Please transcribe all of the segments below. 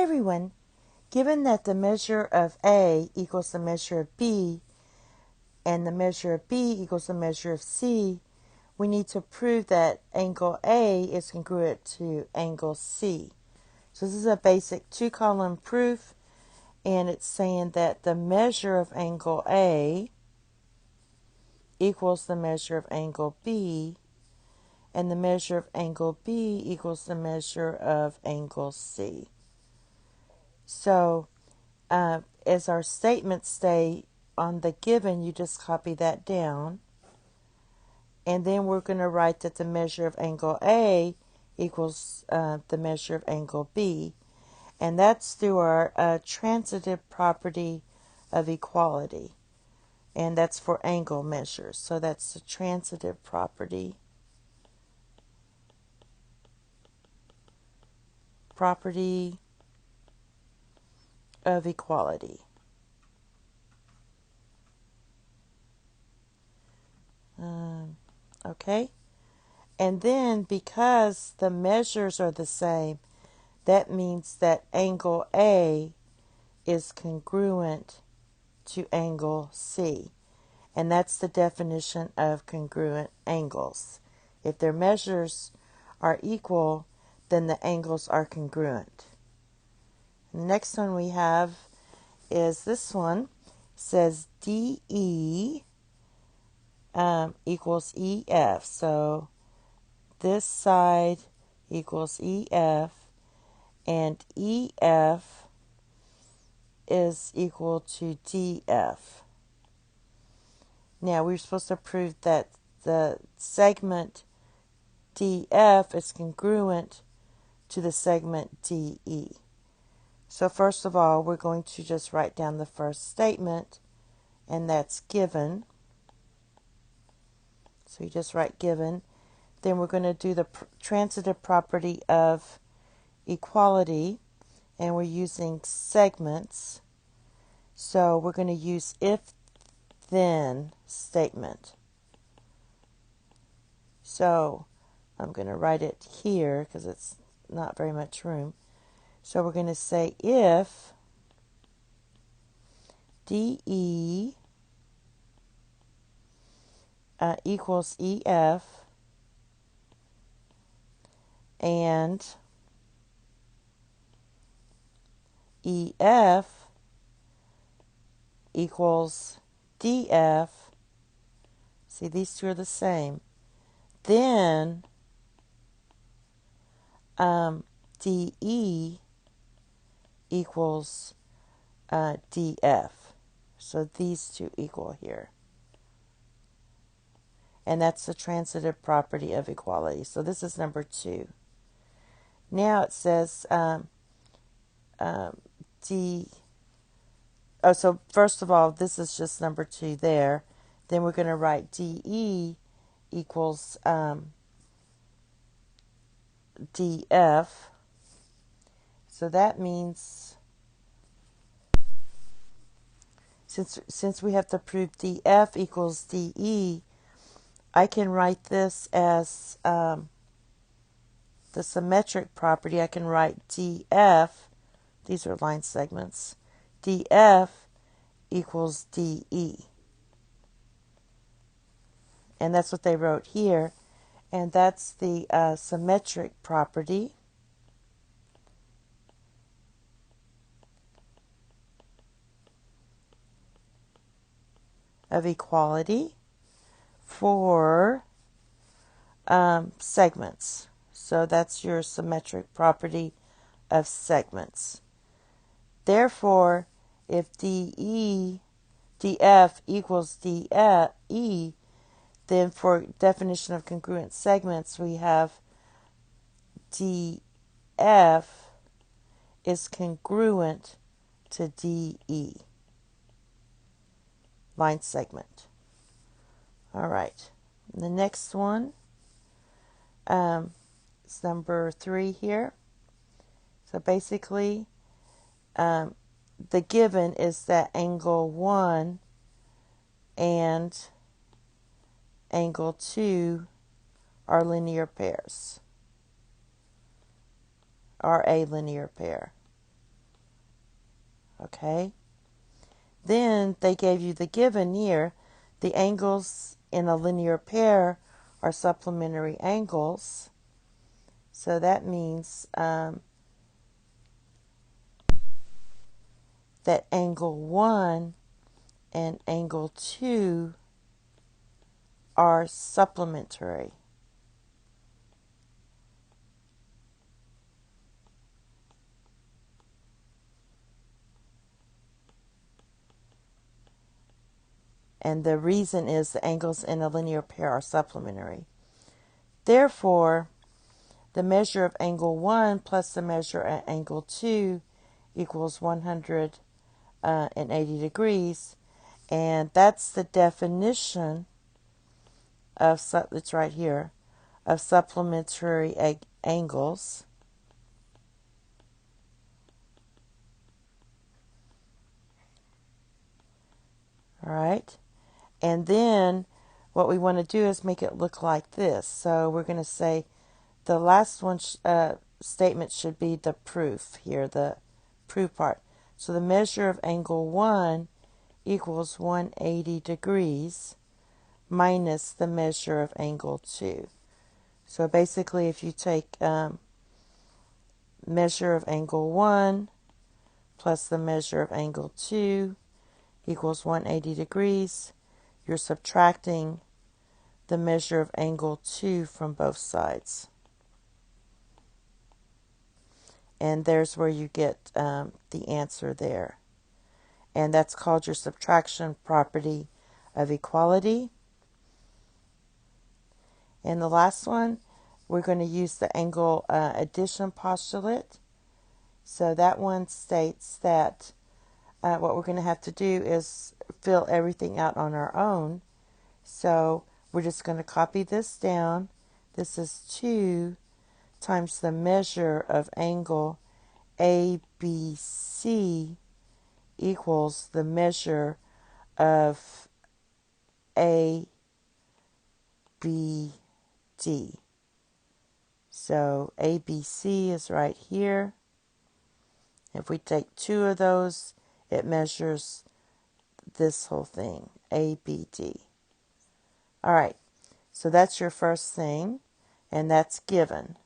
everyone. Given that the measure of A equals the measure of B and the measure of B equals the measure of C, we need to prove that angle A is congruent to angle C. So this is a basic two-column proof, and it's saying that the measure of angle A equals the measure of angle B, and the measure of angle B equals the measure of angle C. So, as our statements say on the given, you just copy that down. And then we're going to write that the measure of angle A equals the measure of angle B. And that's through our transitive property of equality. And that's for angle measures. So that's the transitive property of equality. Okay? And then because the measures are the same, that means that angle A is congruent to angle C. And that's the definition of congruent angles. If their measures are equal, then the angles are congruent. The next one we have is this one. It says DE equals EF. So this side equals EF, and EF is equal to DF. Now we're supposed to prove that the segment DF is congruent to the segment DE. So first of all, we're going to just write down the first statement, and that's given. So you just write given. Then we're going to do the transitive property of equality, and we're using segments. So we're going to use if-then statement. So I'm going to write it here because it's not very much room. So we're going to say if DE equals EF and EF equals DF, see, these two are the same, then DE equals DF. So these two equal here. And that's the transitive property of equality. So this is number 2. Now it says so first of all, this is just number 2 there. Then we're going to write DE equals DF. So that means since we have to prove DF equals DE, I can write this as the symmetric property. I can write DF, these are line segments, DF equals DE. And that's what they wrote here. And that's the symmetric property of equality for segments. So that's your symmetric property of segments. Therefore, if DF equals DE, then for definition of congruent segments, we have DF is congruent to DE, line segment. All right. The next one is number 3 here. So basically, the given is that angle 1 and angle 2 are linear pairs, are a linear pair. Okay? Then they gave you the given here. The angles in a linear pair are supplementary angles. So that means that angle 1 and angle 2 are supplementary. And the reason is the angles in a linear pair are supplementary. Therefore, the measure of angle 1 plus the measure at angle 2 equals 180 degrees. And that's the definition of, it's right here, of supplementary angles. All right. And then what we want to do is make it look like this. So we're going to say the last one statement should be the proof here, the proof part. So the measure of angle 1 equals 180 degrees minus the measure of angle 2. So basically, if you take measure of angle 1 plus the measure of angle 2 equals 180 degrees, you're subtracting the measure of angle 2 from both sides. And there's where you get the answer there. And that's called your subtraction property of equality. And the last one, we're going to use the angle addition postulate. So that one states that what we're going to have to do is fill everything out on our own. So we're just going to copy this down. This is 2 times the measure of angle ABC equals the measure of ABD. So ABC is right here. If we take 2 of those, it measures this whole thing, ABD. All right, so that's your first thing, and that's given.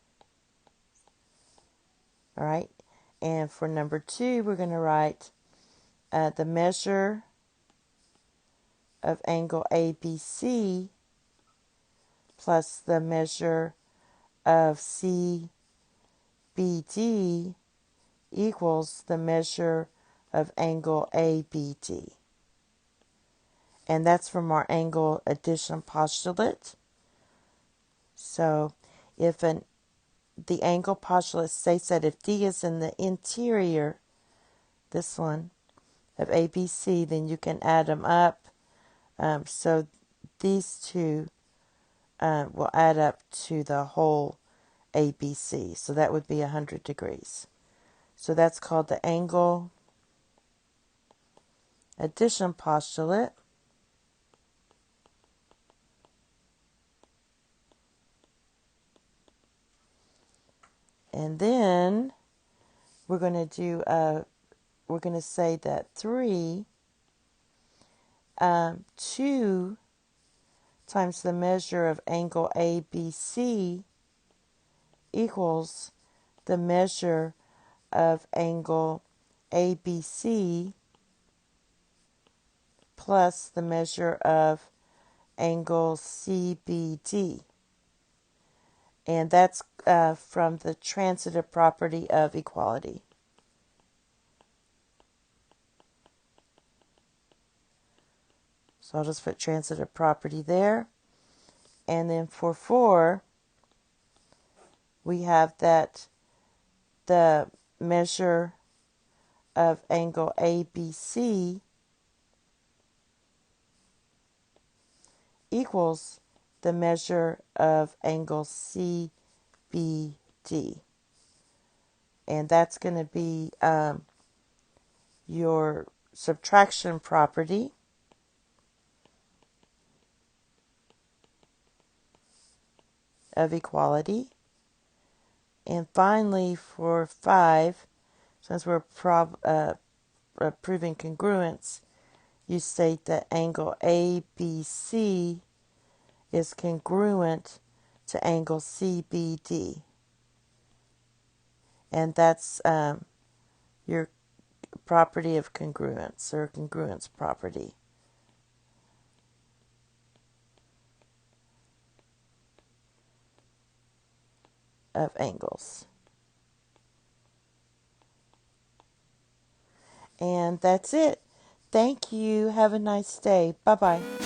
All right, and for number 2, we're going to write the measure of angle ABC plus the measure of CBD equals the measure of angle ABD. And that's from our angle addition postulate. So if the angle postulate states that if D is in the interior, this one, of ABC, then you can add them up. So these two will add up to the whole ABC. So that would be 100 degrees. So that's called the angle addition postulate. And then we're going to do, we're going to say that 2 times the measure of angle ABC equals the measure of angle ABC plus the measure of angle CBD. And that's from the transitive property of equality. So I'll just put transitive property there. And then for 4, we have that the measure of angle ABC equals the measure of angle CBD. And that's going to be your subtraction property of equality. And finally, for 5, since we're proving congruence, you state that angle ABC is congruent to angle CBD. And that's your property of congruence, or congruence property of angles. And that's it. Thank you. Have a nice day. Bye bye.